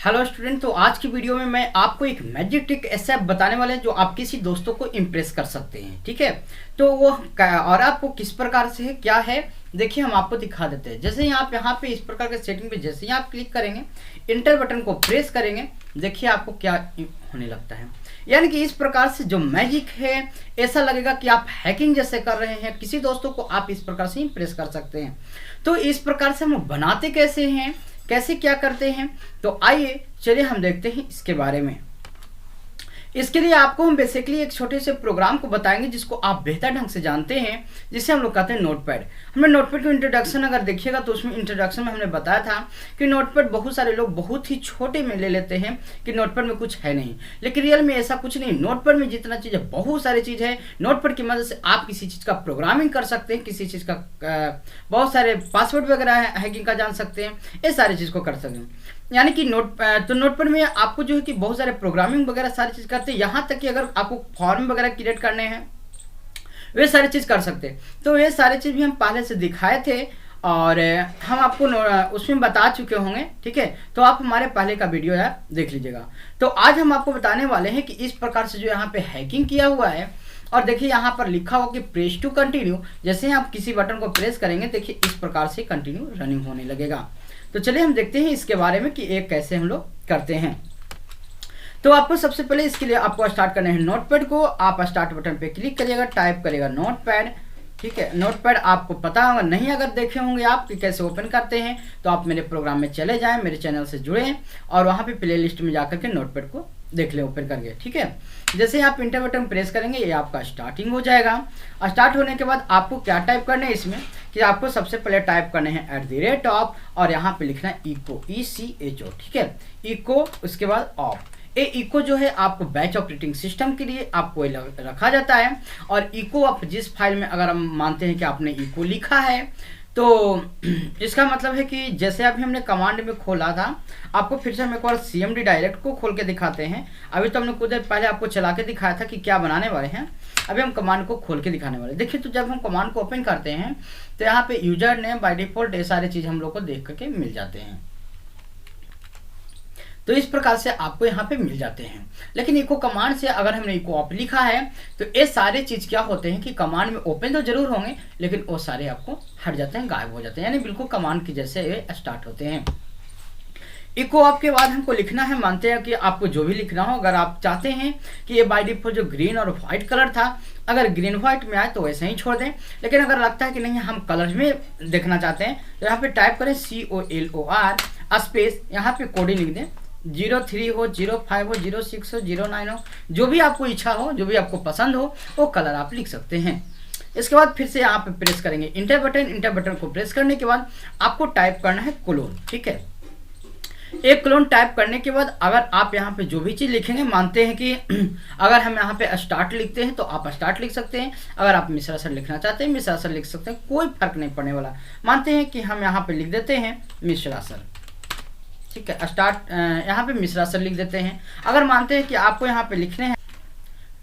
Hello student. तो आज की वीडियो में मैं आपको एक मैजिक ट्रिक ऐसा बताने वाले हैं जो आप किसी दोस्तों को इम्प्रेस कर सकते हैं। ठीक है, तो वो और आपको किस प्रकार से है क्या है, देखिए हम आपको दिखा देते हैं। जैसे ही आप यहाँ पे इस प्रकार के सेटिंग पे जैसे ही आप क्लिक करेंगे, इंटर बटन को प्रेस करेंगे, देखिए आपको क्या होने लगता है। यानी कि इस प्रकार से जो मैजिक है, ऐसा लगेगा कि आप हैकिंग जैसे कर रहे हैं। किसी दोस्तों को आप इस प्रकार से इम्प्रेस कर सकते हैं। तो इस प्रकार से हम बनाते कैसे हैं, कैसे क्या करते हैं, तो आइए चलिए हम देखते हैं इसके बारे में। इसके लिए आपको हम बेसिकली एक छोटे से प्रोग्राम को बताएंगे जिसको आप बेहतर ढंग से जानते हैं, जिसे हम लोग कहते हैं नोटपैड। हमने नोटपैड का इंट्रोडक्शन अगर देखिएगा तो उसमें इंट्रोडक्शन में हमने बताया था कि नोटपैड बहुत सारे लोग बहुत ही छोटे में ले लेते हैं कि नोटपैड में कुछ है नहीं, लेकिन रियल में ऐसा कुछ नहीं। नोटपैड में जितना चीज़ है, बहुत सारी चीज़ है। नोटपैड की मदद से आप किसी चीज़ का प्रोग्रामिंग कर सकते हैं, किसी चीज़ का बहुत सारे पासवर्ड वगैरह हैकिंग का जान सकते हैं, ये सारी चीज़ को कर सकते हैं। यानी कि नोटपैड में आपको जो है कि बहुत सारे प्रोग्रामिंग वगैरह सारी चीज़ करते हैं। यहाँ तक कि अगर आपको फॉर्म वगैरह क्रिएट करने हैं, वे सारी चीज़ कर सकते हैं। तो ये सारी चीज़ भी हम पहले से दिखाए थे और हम आपको उसमें बता चुके होंगे। ठीक है, तो आप हमारे पहले का वीडियो यार देख लीजिएगा। तो आज हम आपको बताने वाले हैं कि इस प्रकार से जो यहाँ पे हैकिंग किया हुआ है, और देखिए यहाँ पर लिखा हुआ कि प्रेस टू कंटिन्यू। जैसे ही आप किसी बटन को प्रेस करेंगे, देखिए इस प्रकार से कंटिन्यू रनिंग होने लगेगा। तो चलिए हम देखते हैं इसके बारे में कि एक कैसे हम लोग करते हैं। तो आपको सबसे पहले इसके लिए आपको स्टार्ट करना है नोटपैड को। आप स्टार्ट बटन पे क्लिक करिएगा, टाइप करिएगा नोटपैड। ठीक है, नोटपैड आपको पता होगा, नहीं अगर देखे होंगे आप कि कैसे ओपन करते हैं, तो आप मेरे प्रोग्राम में चले जाएं, मेरे चैनल से जुड़ें और वहाँ पे प्ले लिस्ट में जाकर के नोटपैड को देख ले ओपन करके। ठीक है, जैसे ही आप इंटर बटन प्रेस करेंगे, ये आपका स्टार्टिंग हो जाएगा। और स्टार्ट होने के बाद आपको क्या टाइप करना है इसमें, कि आपको सबसे पहले टाइप करने हैं @ऑफ और यहाँ पे लिखना है इको, ECHO। ठीक है, इको, उसके बाद ऑफ। ये इको जो है आपको बैच ऑपरेटिंग सिस्टम के लिए आपको रखा जाता है। और इको आप जिस फाइल में अगर हम मानते हैं कि आपने इको लिखा है, तो इसका मतलब है कि जैसे अभी हमने कमांड में खोला था, आपको फिर से हम एक बार CMD डायरेक्ट को खोल के दिखाते हैं। अभी तो हमने कुछ देर पहले आपको चला के दिखाया था कि क्या बनाने वाले हैं, अभी हम कमांड को खोल के दिखाने वाले। देखिए, तो जब हम कमांड को ओपन करते हैं तो यहाँ पे यूजर नेम बाय डिफॉल्ट ये सारी चीज़ हम लोग को देख करके मिल जाते हैं। तो इस प्रकार से आपको यहाँ पे मिल जाते हैं। लेकिन इको कमांड से अगर हमने इको ऑफ लिखा है, तो ये सारे चीज़ क्या होते हैं कि कमांड में ओपन तो जरूर होंगे, लेकिन वो सारे आपको हट जाते हैं, गायब हो जाते हैं, यानी बिल्कुल कमांड की जैसे ये स्टार्ट होते हैं। इको ऑफ के बाद हमको लिखना है, मानते हैं कि आपको जो भी लिखना हो, अगर आप चाहते हैं कि ये बाय डिफॉल्ट जो ग्रीन और व्हाइट कलर था, अगर ग्रीन व्हाइट में आए तो वैसे ही छोड़ दें। लेकिन अगर लगता है कि नहीं हम कलर में देखना चाहते हैं, तो यहाँ पे टाइप करें COLOR स्पेस, यहाँ पे कोडिंग लिख दें, 03 हो, 05 हो, 06 हो, 09 हो, जो भी आपको इच्छा हो, जो भी आपको पसंद हो, वो कलर आप लिख सकते हैं। इसके बाद फिर से यहाँ पे प्रेस करेंगे इंटर बटन। इंटर बटन को प्रेस करने के बाद आपको टाइप करना है कोलोन। ठीक है, एक क्लोन टाइप करने के बाद अगर आप यहाँ पे जो भी चीज़ लिखेंगे, मानते हैं कि अगर हम यहाँ पे स्टार्ट लिखते हैं तो आप स्टार्ट लिख सकते हैं, अगर आप मिश्रा सर लिखना चाहते हैं मिश्रा सर लिख सकते हैं, कोई फर्क नहीं पड़ने वाला। मानते हैं कि हम यहाँ पे लिख देते हैं मिश्रा सर। ठीक है, स्टार्ट यहाँ पे मिश्रा सर लिख देते हैं। अगर मानते हैं कि आपको यहाँ पे लिखने हैं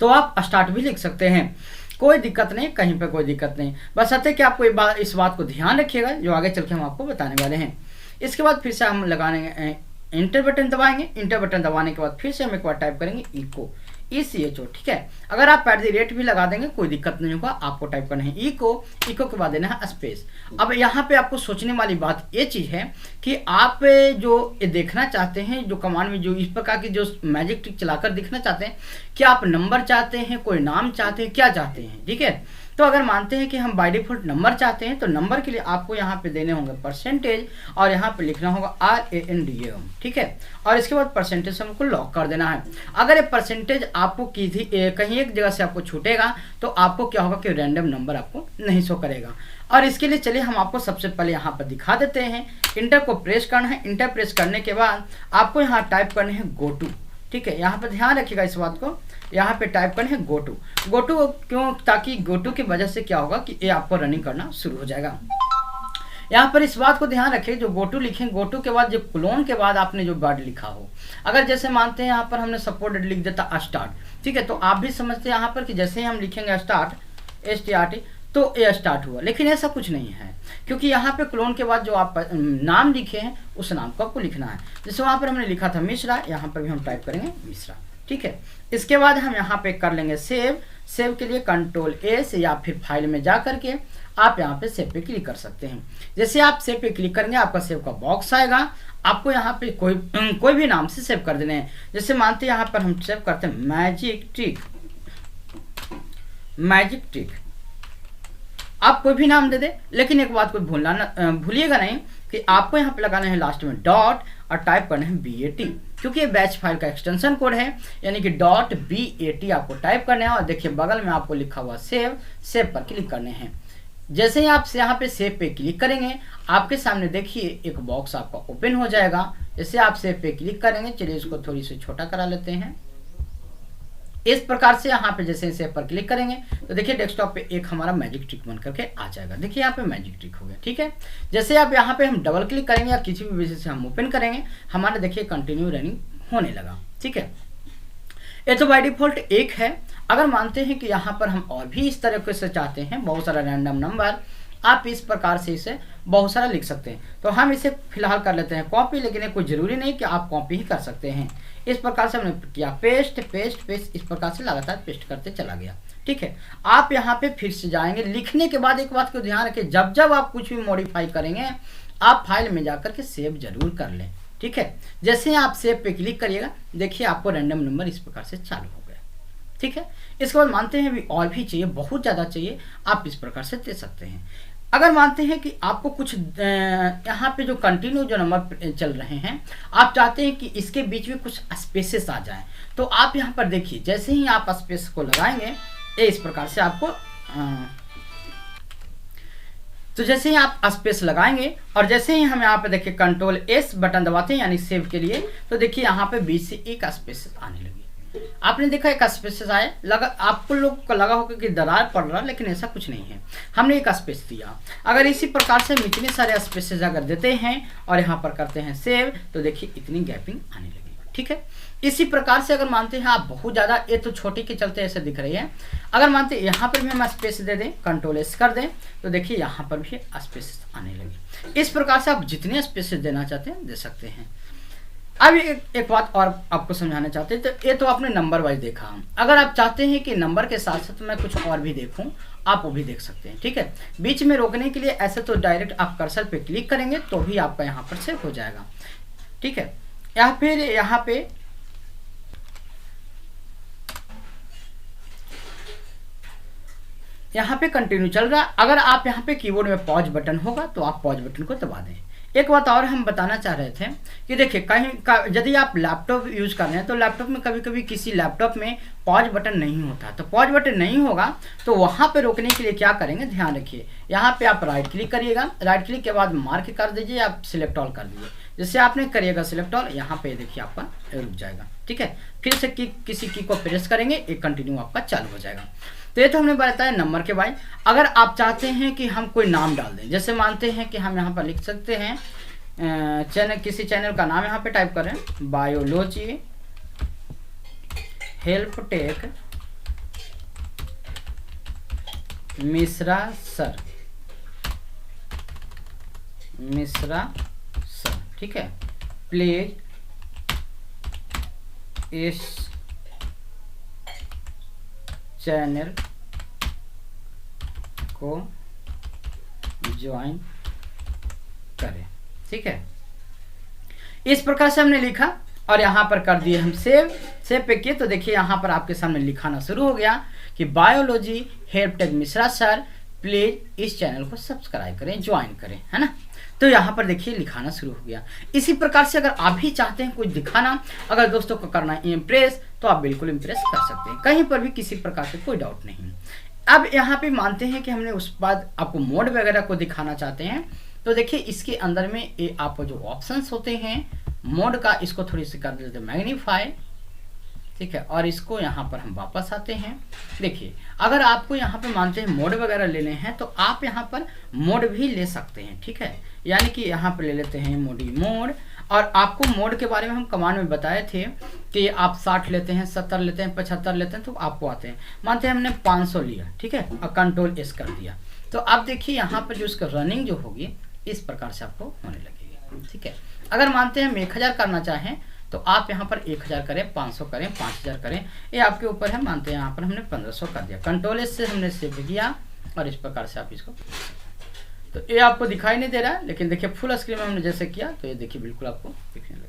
तो आप स्टार्ट भी लिख सकते हैं, कोई दिक्कत नहीं, कहीं पे कोई दिक्कत नहीं। बस आते कि आपको इस बात को ध्यान रखिएगा जो आगे चल के हम आपको बताने वाले हैं। इसके बाद फिर से हम लगाने इंटर बटन दबाएंगे। इंटर बटन दबाने के बाद फिर से हम एक बार टाइप करेंगे इको, ECHO। ठीक है, अगर आप @ भी लगा देंगे कोई दिक्कत नहीं होगा, आपको टाइप करना है इको, इको के बाद देना है स्पेस। अब यहाँ पे आपको सोचने वाली बात ये चीज़ है कि आप जो ये देखना चाहते हैं, जो कमांड में जो इस प्रकार की जो मैजिक ट्रिक चलाकर दिखना चाहते हैं, क्या आप नंबर चाहते हैं, कोई नाम चाहते हैं, क्या चाहते हैं। ठीक है, तो अगर मानते हैं कि हम बाय डिफॉल्ट नंबर चाहते हैं, तो नंबर के लिए आपको यहाँ पे देने होंगे परसेंटेज और यहाँ पे लिखना होगा RANDAM। ठीक है, और इसके बाद परसेंटेज हमको लॉक कर देना है। अगर ये परसेंटेज आपको कहीं एक जगह से आपको छूटेगा, तो आपको क्या होगा कि रैंडम नंबर आपको नहीं शो करेगा। और इसके लिए चलिए हम आपको सबसे पहले यहाँ पर दिखा देते हैं। इंटर को प्रेस करना है। इंटर प्रेस करने के बाद आपको यहाँ टाइप करने हैं GoTo। ठीक है, यहाँ पर ध्यान रखिएगा इस बात को, यहाँ पे टाइप करना है GoTo। GoTo क्यों, ताकि GoTo की वजह से क्या होगा कि ये आपको रनिंग करना शुरू हो जाएगा। यहाँ पर इस बात को ध्यान रखें, जो GoTo लिखें, GoTo के बाद जो क्लोन के बाद आपने जो वर्ड लिखा हो, अगर जैसे मानते हैं यहाँ पर हमने सपोर्टेड लिख देता स्टार्ट। ठीक है, तो आप भी समझते हैं यहाँ पर कि जैसे ही हम लिखेंगे स्टार्ट STRT, तो ये स्टार्ट हुआ, लेकिन ऐसा कुछ नहीं है, क्योंकि यहाँ पे क्लोन के बाद जो आप नाम लिखे हैं उस नाम को आपको लिखना है। जैसे वहाँ पर हमने लिखा था मिश्रा, यहाँ पर भी हम टाइप करेंगे मिश्रा, ठीक है। इसके बाद हम यहाँ पे कर लेंगे सेव। सेव के लिए Ctrl+S या फिर फाइल में जा करके आप यहाँ पे सेव पे क्लिक कर सकते हैं। जैसे आप सेव पे क्लिक करेंगे आपका सेव का बॉक्स आएगा, आपको यहाँ पे कोई भी नाम से सेव कर देने हैं। जैसे मानते हैं यहाँ पर हम सेव करते हैं मैजिक ट्रिक, आप कोई भी नाम दे दे, लेकिन एक बात को भूलिएगा नहीं कि आपको यहाँ पे लगाना है लास्ट में डॉट और टाइप करना है BAT, क्योंकि ये बैच फाइल का एक्सटेंशन कोड है, यानी कि .BAT आपको टाइप करना है। और देखिए बगल में आपको लिखा हुआ सेव पर क्लिक करने हैं। जैसे ही आप यहाँ पे सेव पे क्लिक करेंगे आपके सामने देखिए एक बॉक्स आपका ओपन हो जाएगा। जैसे आप सेव पे क्लिक करेंगे, चलिए इसको थोड़ी सी छोटा करा लेते हैं। इस प्रकार से यहाँ पे जैसे सेव पर क्लिक करेंगे तो देखिए डेस्कटॉप पे एक हमारा मैजिक ट्रिक बन करके आ जाएगा। देखिए यहाँ पे मैजिक ट्रिक हो गया, ठीक है। जैसे आप यहाँ पे हम डबल क्लिक करेंगे या किसी भी वजह से हम ओपन करेंगे, हमारा देखिए कंटिन्यू रनिंग होने लगा, ठीक है। ये तो बाय डिफॉल्ट एक है। अगर मानते हैं कि यहाँ पर हम और भी इस तरीके से चाहते हैं, बहुत सारा रैंडम नंबर, आप इस प्रकार से इसे बहुत सारा लिख सकते हैं। तो हम इसे फिलहाल कर लेते हैं कॉपी, लेकिन ये कोई जरूरी नहीं कि आप कॉपी ही कर सकते हैं। इस प्रकार से हमने किया पेस्ट, इस प्रकार से लगातार पेस्ट करते चला गया, ठीक है। आप यहाँ पे फिर से जाएंगे, लिखने के बाद एक बात को ध्यान रखें, जब आप कुछ भी मॉडिफाई करेंगे आप फाइल में जाकर के सेव जरूर कर लें, ठीक है। जैसे ही आप सेव पे क्लिक करिएगा देखिए आपको रैंडम नंबर इस प्रकार से चालू हो गया, ठीक है। इसके बाद मानते हैं भी और भी चाहिए, बहुत ज़्यादा चाहिए, आप इस प्रकार से दे सकते हैं। अगर मानते हैं कि आपको कुछ यहाँ पे जो कंटिन्यू जो नंबर चल रहे हैं, आप चाहते हैं कि इसके बीच में कुछ स्पेसेस आ जाएं, तो आप यहाँ पर देखिए जैसे ही आप स्पेस को लगाएंगे ये इस प्रकार से आपको तो जैसे ही आप स्पेस लगाएंगे और जैसे ही हम यहाँ पे देखिए Ctrl+S बटन दबाते हैं यानी सेव के लिए, तो देखिए यहाँ पे बीच से एक स्पेस आने लगी। आपने देखा एक स्पेसेस आए, आपको लोग को लगा होगा कि दरार पड़ रहा, लेकिन ऐसा कुछ नहीं है, हमने एक स्पेस दिया। अगर इसी प्रकार से हम इतने सारे स्पेसेस अगर देते हैं और यहाँ पर करते हैं सेव, तो देखिए इतनी गैपिंग आने लगी, ठीक है। इसी प्रकार से अगर मानते हैं आप बहुत ज़्यादा, ये तो छोटी के चलते ऐसे दिख रही है, अगर मानते हैं यहाँ पर भी हम स्पेस दे दें, Ctrl+S कर दें, तो देखिए यहाँ पर भी स्पेस आने लगी। इस प्रकार से आप जितने स्पेसेस देना चाहते हैं दे सकते हैं। अब एक बात और आपको समझाना चाहते हैं, तो ये तो आपने नंबर वाइज देखा। अगर आप चाहते हैं कि नंबर के साथ साथ मैं कुछ और भी देखूं, आप वो भी देख सकते हैं, ठीक है। बीच में रोकने के लिए ऐसे तो डायरेक्ट आप कर्सर पे क्लिक करेंगे तो भी आपका यहाँ पर सेव हो जाएगा, ठीक है। या फिर यहाँ पे कंटिन्यू चल रहा है। अगर आप यहाँ पे कीबोर्ड में पॉज बटन होगा तो आप पॉज बटन को दबा दें। एक बात और हम बताना चाह रहे थे कि देखिए यदि आप लैपटॉप यूज कर रहे हैं तो लैपटॉप में कभी कभी किसी लैपटॉप में पॉज बटन नहीं होता, तो पॉज बटन नहीं होगा तो वहाँ पे रोकने के लिए क्या करेंगे, ध्यान रखिए। यहाँ पे आप राइट क्लिक करिएगा, राइट क्लिक के बाद मार्क कर दीजिए, आप सिलेक्ट ऑल कर दीजिए। जैसे आपने करिएगा सिलेक्ट ऑल, यहाँ पे देखिए आपका रुक जाएगा, ठीक है। फिर से किसी की को प्रेस करेंगे, एक कंटिन्यू आपका चालू हो जाएगा। तो ये तो हमने बताया नंबर के बारे। अगर आप चाहते हैं कि हम कोई नाम डाल दें, जैसे मानते हैं कि हम यहाँ पर लिख सकते हैं किसी चैनल का नाम यहाँ पे टाइप करें, biology help tech Mishra sir, ठीक है। प्लीज इस चैनल को ज्वाइन करें, ठीक है। इस प्रकार से हमने लिखा और यहाँ पर कर दिए हम सेव पे किए, तो देखिए यहाँ पर आपके सामने लिखाना शुरू हो गया कि biology help tech Mishra sir, please इस चैनल को सब्सक्राइब करें, ज्वाइन करें, है ना। तो यहाँ पर देखिए लिखाना शुरू हो गया। इसी प्रकार से अगर आप भी चाहते हैं कुछ दिखाना, अगर दोस्तों को करना है इम्प्रेस, तो आप बिल्कुल इम्प्रेस कर सकते हैं, कहीं पर भी किसी प्रकार से कोई डाउट नहीं। अब यहाँ पे मानते हैं कि हमने उस बाद आपको मोड वगैरह को दिखाना चाहते हैं, तो देखिए इसके अंदर में ये आपको जो ऑप्शंस होते हैं मोड का, इसको थोड़ी सी कर देते हैं मैग्नीफाई, ठीक है। और इसको यहाँ पर हम वापस आते हैं। देखिए अगर आपको यहाँ पे मानते हैं मोड वगैरह लेने हैं तो आप यहाँ पर मोड भी ले सकते हैं, ठीक है। यानी कि यहाँ पर ले लेते हैं मोड, और आपको मोड के बारे में हम कमांड में बताए थे कि आप 60 लेते हैं, 70 लेते हैं, 75 लेते हैं, तो आपको आते हैं। मानते हैं हमने 500 लिया, ठीक है, और Ctrl+S कर दिया। तो आप देखिए यहाँ पर जो इसका रनिंग जो होगी इस प्रकार से आपको होने लगेगी। ठीक है, अगर मानते हैं हम 1000 करना चाहें तो आप यहाँ पर 1000 करें, 500 करें, 5000 करें, ये आपके ऊपर है। मानते हैं यहाँ पर हमने 1500 कर दिया, कंट्रोल एस से हमने सेव किया और इस प्रकार से आप इसको, तो ये आपको दिखाई नहीं दे रहा है, लेकिन देखिए फुल स्क्रीन में हमने जैसे किया तो ये देखिए बिल्कुल आपको दिखने लगा।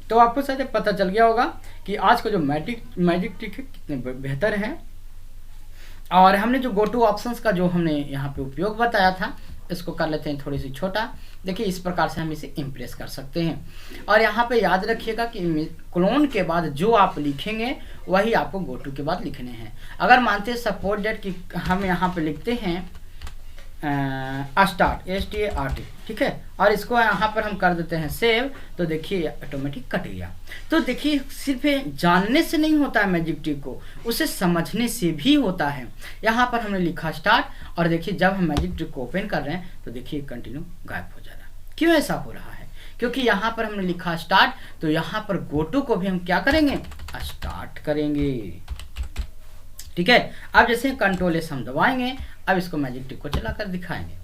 तो आपको शायद पता चल गया होगा कि आज का जो मैजिक ट्रिक है कितने बेहतर है। और हमने जो गो टू ऑप्शंस का जो हमने यहाँ पे उपयोग बताया था, इसको कर लेते हैं थोड़ी सी छोटा। देखिए इस प्रकार से हम इसे इम्प्रेस कर सकते हैं। और यहाँ पे याद रखिएगा कि क्लोन के बाद जो आप लिखेंगे वही आपको गो टू के बाद लिखने हैं। अगर मानते हैं सपोज डेट कि हम यहाँ पे लिखते हैं स्टार्ट, START, ठीक है, और इसको यहाँ पर हम कर देते हैं सेव, तो देखिए ऑटोमेटिक कट गया। तो देखिए सिर्फ जानने से नहीं होता है मैजिक ट्रिक को, उसे समझने से भी होता है। यहाँ पर हमने लिखा स्टार्ट और देखिए जब हम मैजिक ट्रिक को ओपन कर रहे हैं तो देखिए कंटिन्यू गायब हो जा रहा है। क्यों ऐसा हो रहा है? क्योंकि यहाँ पर हमने लिखा स्टार्ट, तो यहाँ पर गो टू को भी हम क्या करेंगे, स्टार्ट करेंगे। ठीक है, अब जैसे कंट्रोल एस हम दबाएंगे, अब इसको मैजिक ट्रिक को चलाकर दिखाएंगे।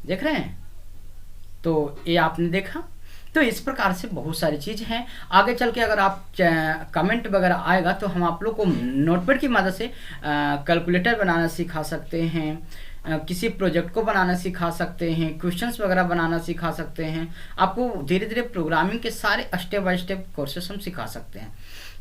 देख रहे हैं? तो ये आपने देखा। तो इस प्रकार से बहुत सारी चीज हैं। आगे चल के अगर आप कमेंट वगैरह आएगा तो हम आप लोग को नोटपैड की मदद से कैलकुलेटर बनाना सिखा सकते हैं, किसी प्रोजेक्ट को बनाना सिखा सकते हैं, क्वेश्चंस वगैरह बनाना सिखा सकते हैं। आपको धीरे धीरे प्रोग्रामिंग के सारे स्टेप बाय स्टेप कोर्सेस हम सिखा सकते हैं।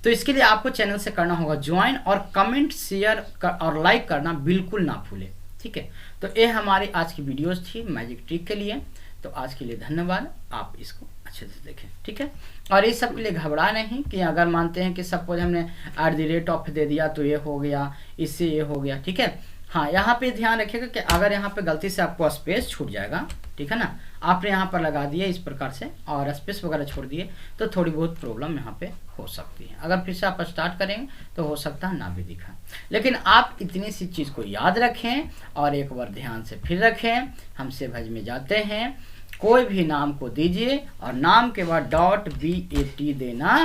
तो इसके लिए आपको चैनल से करना होगा ज्वाइन, और कमेंट, शेयर और लाइक करना बिल्कुल ना भूलें। ठीक है, तो ये हमारी आज की वीडियोस थी मैजिक ट्रिक के लिए। तो आज के लिए धन्यवाद, आप इसको अच्छे से देखें। ठीक है, और इस सब के लिए घबरा नहीं कि अगर मानते हैं कि सपोज हमने @ दे दिया तो ये हो गया, इससे ये हो गया। ठीक है, हाँ यहाँ पे ध्यान रखिएगा कि अगर यहाँ पे गलती से आपको स्पेस छूट जाएगा, ठीक है ना, आपने यहाँ पर लगा दिया इस प्रकार से और स्पेस वगैरह छोड़ दिए तो थोड़ी बहुत प्रॉब्लम यहाँ पे हो सकती है। अगर फिर से आप स्टार्ट करेंगे तो हो सकता है ना भी दिखा, लेकिन आप इतनी सी चीज़ को याद रखें और एक बार ध्यान से फिर रखें। हम सेवज में जाते हैं, कोई भी नाम को दीजिए और नाम के बाद .bat देना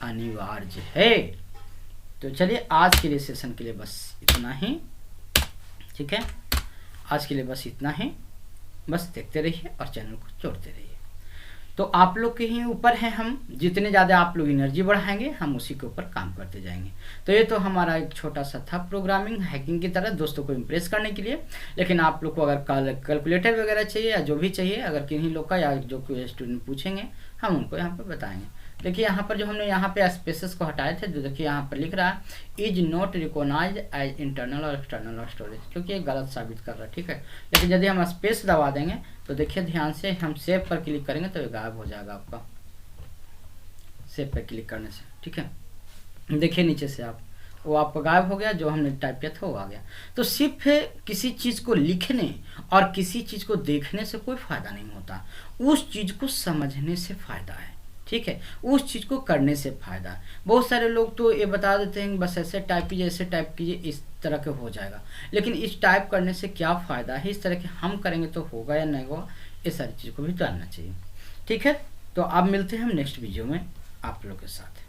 अनिवार्य है। तो चलिए आज के लिए सेशन के लिए बस इतना ही। ठीक है, आज के लिए बस इतना ही। बस देखते रहिए और चैनल को जोड़ते रहिए। तो आप लोग के ही ऊपर है, हम जितने ज़्यादा आप लोग एनर्जी बढ़ाएंगे हम उसी के ऊपर काम करते जाएंगे। तो ये तो हमारा एक छोटा सा था प्रोग्रामिंग हैकिंग की तरह दोस्तों को इम्प्रेस करने के लिए। लेकिन आप लोग को अगर कैलकुलेटर वगैरह चाहिए या जो भी चाहिए, अगर किन्हीं लोग का या जो कोई स्टूडेंट पूछेंगे हम उनको यहाँ पर बताएंगे। देखिए यहाँ पर जो हमने यहाँ पे स्पेसेस को हटाए थे, जो देखिए यहाँ पर लिख रहा है is not recognise as internal और एक्सटर्नल स्टोरेज, क्योंकि ये गलत साबित कर रहा है। ठीक है, लेकिन यदि हम स्पेस दबा देंगे तो देखिए ध्यान से हम सेव पर क्लिक करेंगे तो ये गायब हो जाएगा आपका, सेव पर क्लिक करने से। ठीक है, देखिए नीचे से आप वो आपका गायब हो गया, जो हमने टाइप किया था वो आ गया। तो सिर्फ किसी चीज़ को लिखने और किसी चीज़ को देखने से कोई फ़ायदा नहीं होता, उस चीज़ को समझने से फ़ायदा है। ठीक है, उस चीज़ को करने से फ़ायदा है। बहुत सारे लोग तो ये बता देते हैं बस ऐसे टाइप कीजिए, ऐसे टाइप कीजिए, इस तरह के हो जाएगा, लेकिन इस टाइप करने से क्या फ़ायदा है, इस तरह के हम करेंगे तो होगा या नहीं होगा, ये सारी चीज़ को भी जानना चाहिए। ठीक है, तो अब मिलते हैं हम नेक्स्ट वीडियो में आप लोगों के साथ।